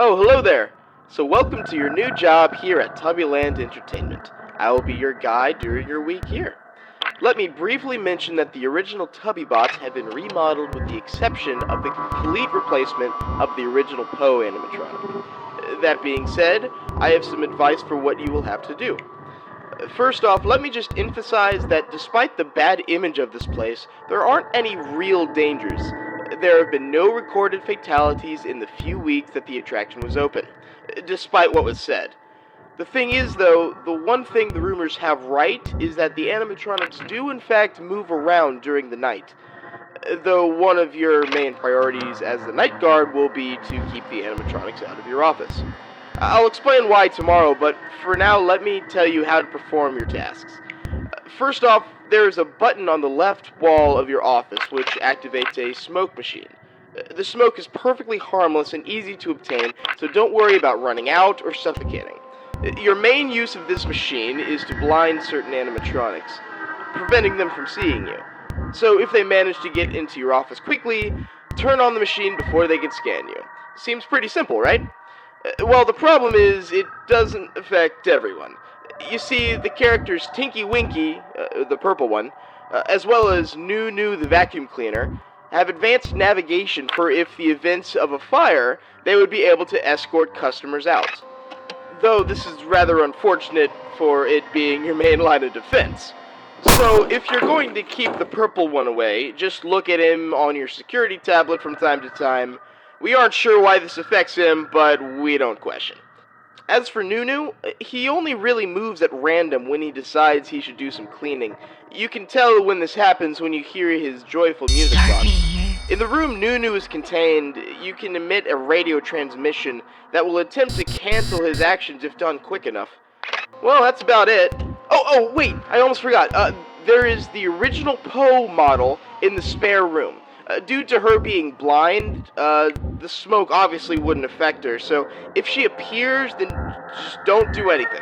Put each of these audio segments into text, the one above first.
Oh, hello there. So welcome to your new job here at Tubbyland Entertainment. I will be your guide during your week here. Let me briefly mention that the original Tubby bots have been remodeled with the exception of the complete replacement of the original Poe animatronic. That being said, I have some advice for what you will have to do. First off, let me just emphasize that despite the bad image of this place, there aren't any real dangers. There have been no recorded fatalities in the few weeks that the attraction was open, despite what was said. The thing is, though, the one thing the rumors have right is that the animatronics do in fact move around during the night, though one of your main priorities as the night guard will be to keep the animatronics out of your office. I'll explain why tomorrow, but for now, let me tell you how to perform your tasks. First off, there is a button on the left wall of your office which activates a smoke machine. The smoke is perfectly harmless and easy to obtain, so don't worry about running out or suffocating. Your main use of this machine is to blind certain animatronics, preventing them from seeing you. So if they manage to get into your office quickly, turn on the machine before they can scan you. Seems pretty simple, right? Well, the problem is, it doesn't affect everyone. You see, the characters Tinky Winky, the purple one, as well as Noo the vacuum cleaner, have advanced navigation for if the events of a fire, they would be able to escort customers out. Though this is rather unfortunate for it being your main line of defense. So, if you're going to keep the purple one away, just look at him on your security tablet from time to time. We aren't sure why this affects him, but we don't question. As for Nunu, he only really moves at random when he decides he should do some cleaning. You can tell when this happens when you hear his joyful music box. In the room Nunu is contained, you can emit a radio transmission that will attempt to cancel his actions if done quick enough. Well, that's about it. Wait, I almost forgot. There is the original Poe model in the spare room. Due to her being blind, the smoke obviously wouldn't affect her, so if she appears, then just don't do anything.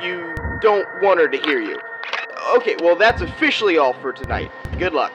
You don't want her to hear you. Okay, well, that's officially all for tonight. Good luck.